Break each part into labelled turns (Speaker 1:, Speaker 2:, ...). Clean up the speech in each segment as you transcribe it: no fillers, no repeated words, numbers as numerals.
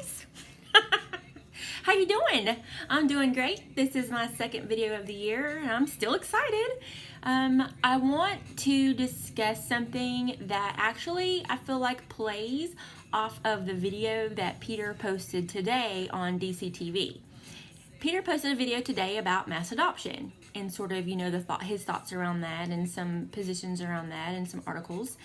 Speaker 1: guys. How you doing? I'm doing great. This is my second video of the year and I'm still excited. I want to discuss something that actually I feel like plays off of the video that Peter posted today on DCTV. Peter posted a video today about mass adoption and sort of, his thoughts around that and some positions around that and some articles.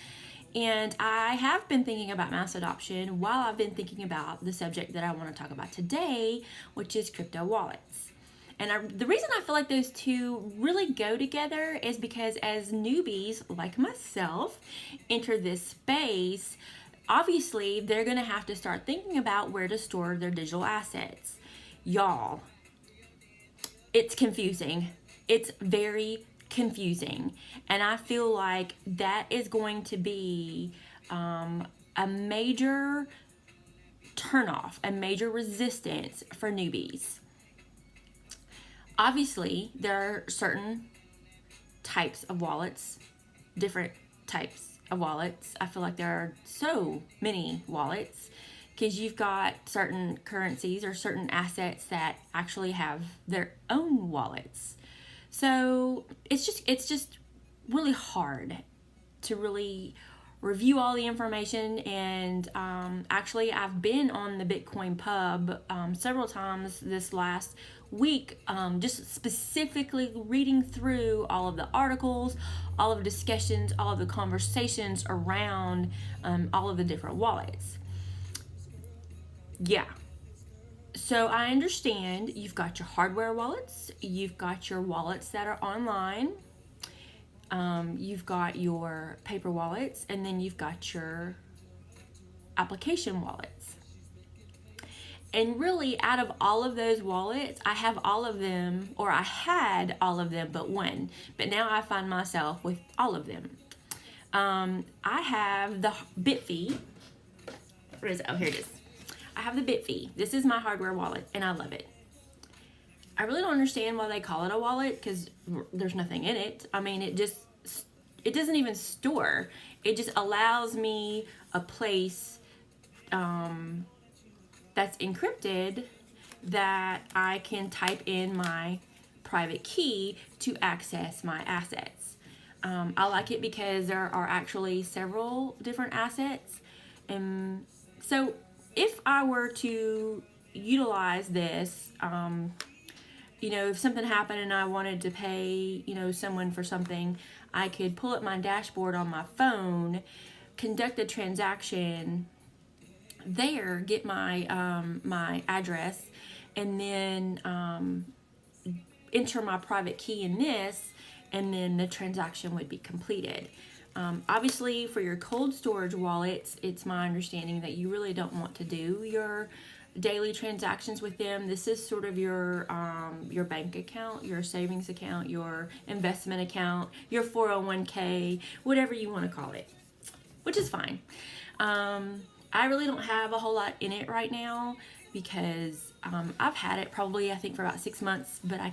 Speaker 1: And I have been thinking about mass adoption while I've been thinking about the subject that I want to talk about today, which is crypto wallets. And the reason I feel like those two really go together is because as newbies like myself enter this space, obviously they're going to have to start thinking about where to store their digital assets. Y'all, it's confusing. It's very confusing, and I feel like that is going to be a major turnoff, a major resistance for newbies. Obviously, there are certain types of wallets, different types of wallets. I feel like there are so many wallets because you've got certain currencies or certain assets that actually have their own wallets. So it's just really hard to really review all the information. And actually, I've been on the Bitcoin pub several times this last week, just specifically reading through all of the articles, all of the discussions, all of the conversations around all of the different wallets. Yeah. So I understand you've got your hardware wallets, you've got your wallets that are online, you've got your paper wallets, and then you've got your application wallets. And really, out of all of those wallets, I have all of them, or I had all of them but one. But now I find myself with all of them. I have the Bitfee. Where is it? Oh, here it is. I have the Bitfee. This is my hardware wallet, and I love it. I really don't understand why they call it a wallet, because there's nothing in it. I mean, it doesn't even store. It just allows me a place that's encrypted that I can type in my private key to access my assets. I like it because there are actually several different assets, and so if I were to utilize this, if something happened and I wanted to pay, someone for something, I could pull up my dashboard on my phone, conduct a transaction there, get my my address, and then enter my private key in this, and then the transaction would be completed. Obviously, for your cold storage wallets, it's my understanding that you really don't want to do your daily transactions with them. This is sort of your bank account, your savings account, your investment account, your 401k, whatever you want to call it, which is fine. I really don't have a whole lot in it right now because I've had it probably, I think, for about 6 months, but I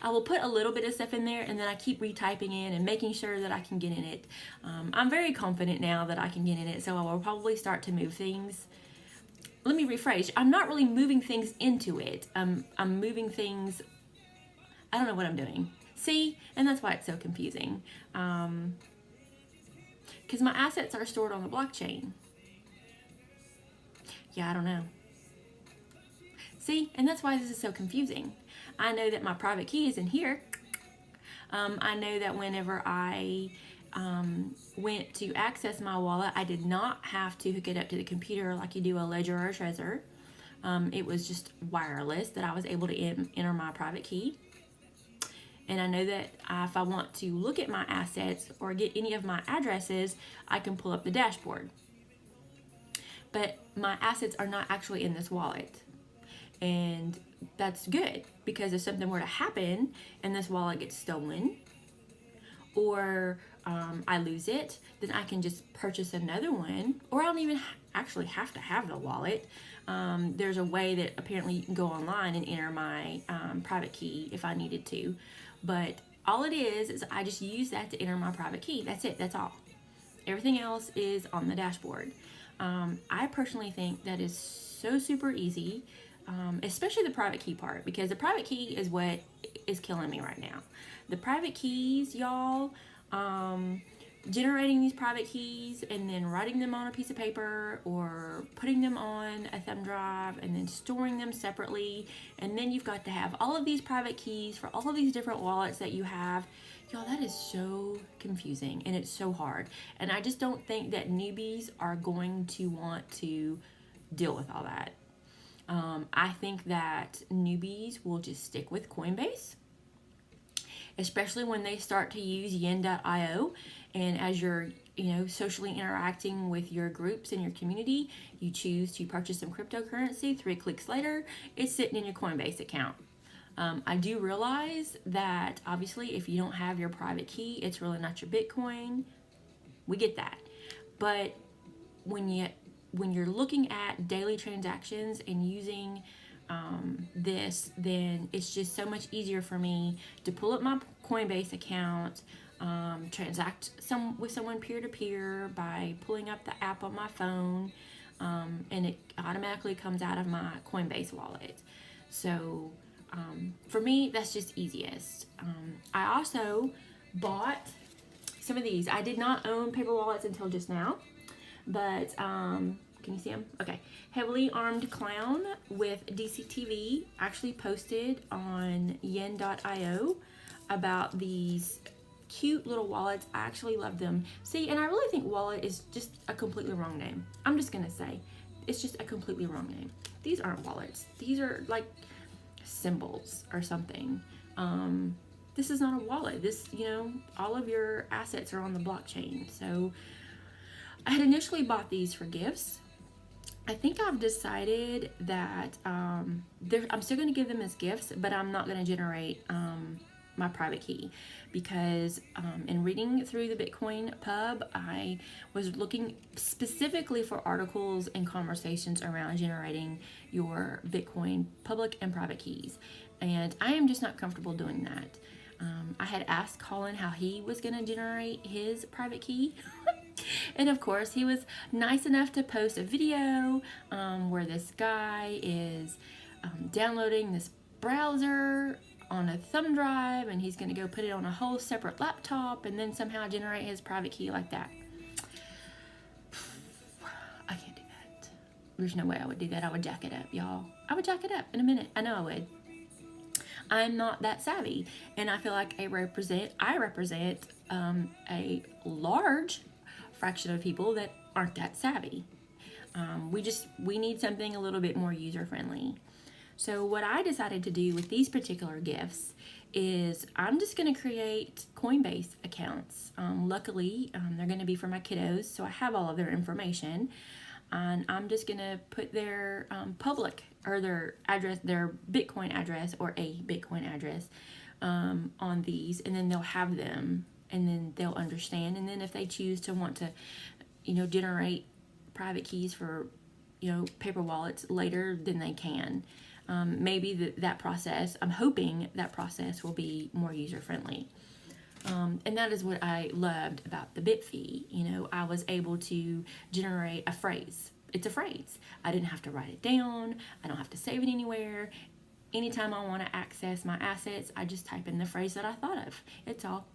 Speaker 1: will put a little bit of stuff in there, and then I keep retyping in and making sure that I can get in it. I'm very confident now that I can get in it, so I will probably start to move things. Let me rephrase. I'm not really moving things into it. I'm moving things, I don't know what I'm doing. See? And that's why it's so confusing. Because my assets are stored on the blockchain. Yeah, I don't know. See, and that's why this is so confusing. I know that my private key is in here. I know that whenever I went to access my wallet, I did not have to hook it up to the computer like you do a Ledger or a Trezor. It was just wireless that I was able to enter my private key. And I know that if I want to look at my assets or get any of my addresses, I can pull up the dashboard. But my assets are not actually in this wallet. And that's good, because if something were to happen and this wallet gets stolen, or I lose it, then I can just purchase another one, or I don't even actually have to have the wallet. There's a way that apparently you can go online and enter my private key if I needed to, but all it is I just use that to enter my private key. That's it. That's all. Everything else is on the dashboard. I personally think that is so super easy, especially the private key part, because the private key is what is killing me right now. The private keys, y'all, generating these private keys and then writing them on a piece of paper or putting them on a thumb drive and then storing them separately, and then you've got to have all of these private keys for all of these different wallets that you have. Y'all, that is so confusing and it's so hard, and I just don't think that newbies are going to want to deal with all that. I think that newbies will just stick with Coinbase, especially when they start to use yen.io, and as you're socially interacting with your groups in your community, you choose to purchase some cryptocurrency. 3 clicks later, it's sitting in your Coinbase account. I do realize that obviously if you don't have your private key, it's really not your Bitcoin. We get that. But when you're looking at daily transactions and using this, then it's just so much easier for me to pull up my Coinbase account, transact with someone peer-to-peer by pulling up the app on my phone, and it automatically comes out of my Coinbase wallet. So for me, that's just easiest. I also bought some of these. I did not own paper wallets until just now, but can you see them? Okay. Heavily Armed Clown with DCTV actually posted on yen.io about these cute little wallets. I actually love them. See, and I really think wallet is just a completely wrong name. I'm just gonna say it's just a completely wrong name. These aren't wallets. These are like symbols or something. This is not a wallet. This, all of your assets are on the blockchain. So I had initially bought these for gifts. I think I've decided that I'm still going to give them as gifts, but I'm not going to generate my private key, because in reading through the Bitcoin pub, I was looking specifically for articles and conversations around generating your Bitcoin public and private keys, and I am just not comfortable doing that. I had asked Colin how he was going to generate his private key. And of course, he was nice enough to post a video where this guy is downloading this browser on a thumb drive, and he's going to go put it on a whole separate laptop and then somehow generate his private key like that. I can't do that. There's no way I would do that. I would jack it up, y'all. I would jack it up in a minute. I know I would. I'm not that savvy, and I feel like I represent a large fraction of people that aren't that savvy. We need something a little bit more user-friendly. So what I decided to do with these particular gifts is I'm just going to create Coinbase accounts. Luckily, they're going to be for my kiddos, so I have all of their information. And I'm just going to put their public, or their address, their Bitcoin address, or a Bitcoin address on these, and then they'll have them, and then they'll understand. And then if they choose to want to, generate private keys for, paper wallets later, then they can. Maybe that process, I'm hoping that process will be more user-friendly. And that is what I loved about the Bitfee. I was able to generate a phrase. It's a phrase. I didn't have to write it down. I don't have to save it anywhere. Anytime I want to access my assets, I just type in the phrase that I thought of. It's all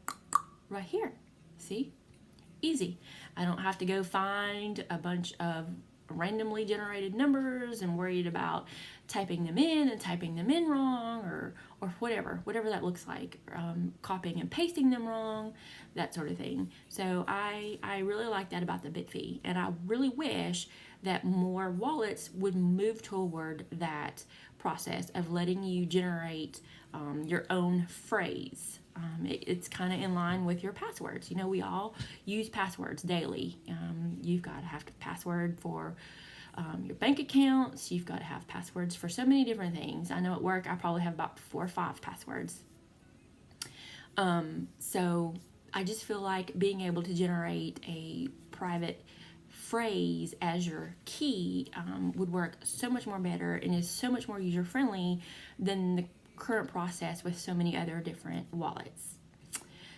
Speaker 1: right here. See? Easy. I don't have to go find a bunch of randomly generated numbers and worried about typing them in and typing them in wrong, or whatever that looks like, copying and pasting them wrong, that sort of thing. So I really like that about the Bitfee, and I really wish that more wallets would move toward that process of letting you generate your own phrase. It's kind of in line with your passwords. We all use passwords daily. You've got to have a password for your bank accounts. You've got to have passwords for so many different things. I know at work I probably have about 4 or 5 passwords. So I just feel like being able to generate a private phrase as your key would work so much more better and is so much more user-friendly than the current process with so many other different wallets.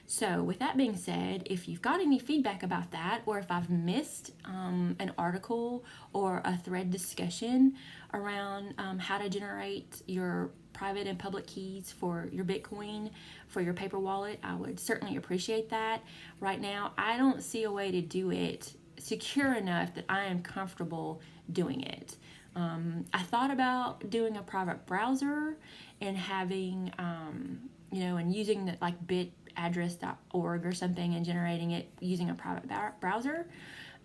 Speaker 1: So with that being said, if you've got any feedback about that, or if I've missed an article or a thread discussion around how to generate your private and public keys for your Bitcoin, for your paper wallet, I would certainly appreciate that. Right now, I don't see a way to do it secure enough that I am comfortable doing it. I thought about doing a private browser and having, and using the like bitaddress.org or something and generating it using a private browser.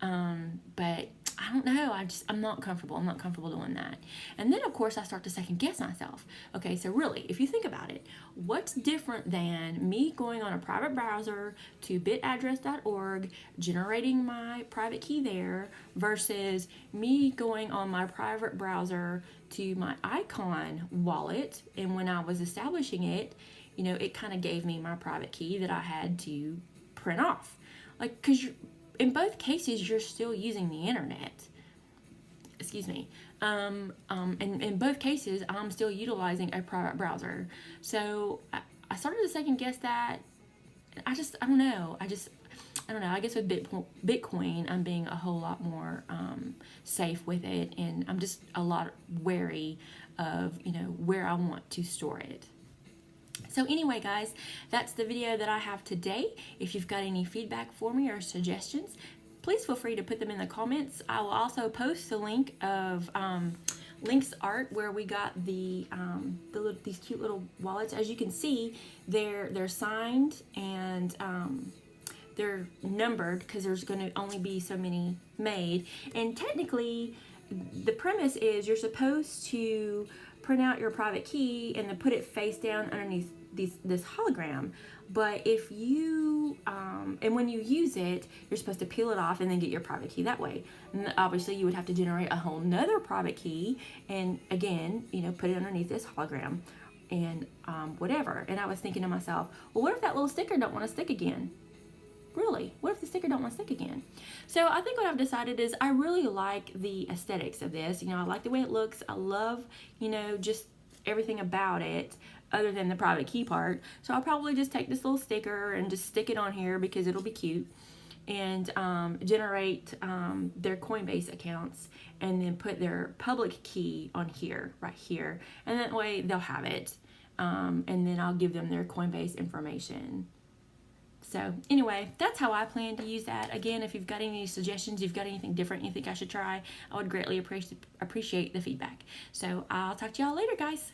Speaker 1: But I don't know. I'm not comfortable. I'm not comfortable doing that. And then, of course, I start to second guess myself. Okay, so really, if you think about it, what's different than me going on a private browser to bitaddress.org, generating my private key there, versus me going on my private browser to my Icon wallet, and when I was establishing it, it kind of gave me my private key that I had to print off. Like, because in both cases, you're still using the internet. Excuse me. And in both cases, I'm still utilizing a private browser. So I started to second guess that. I don't know. I don't know. I guess with Bitcoin, I'm being a whole lot more safe with it, and I'm just a lot wary of where I want to store it. So anyway, guys, that's the video that I have today. If you've got any feedback for me or suggestions, please feel free to put them in the comments. I will also post the link of Link's art where we got these cute little wallets. As you can see, they're signed and they're numbered because there's going to only be so many made. And technically, the premise is you're supposed to print out your private key and then put it face down underneath this hologram. But if you and when you use it, you're supposed to peel it off and then get your private key that way. And obviously you would have to generate a whole nother private key and again put it underneath this hologram and whatever. And I was thinking to myself, well, what if that little sticker don't want to stick again? Really, what if the sticker don't want to stick again? So I think what I've decided is I really like the aesthetics of this. I like the way it looks. I love just everything about it other than the private key part. So I'll probably just take this little sticker and just stick it on here because it'll be cute, and generate their Coinbase accounts and then put their public key on here, right here, and that way they'll have it, and then I'll give them their Coinbase information. So anyway, that's how I plan to use that. Again, if you've got any suggestions, you've got anything different you think I should try, I would greatly appreciate the feedback. So I'll talk to y'all later, guys.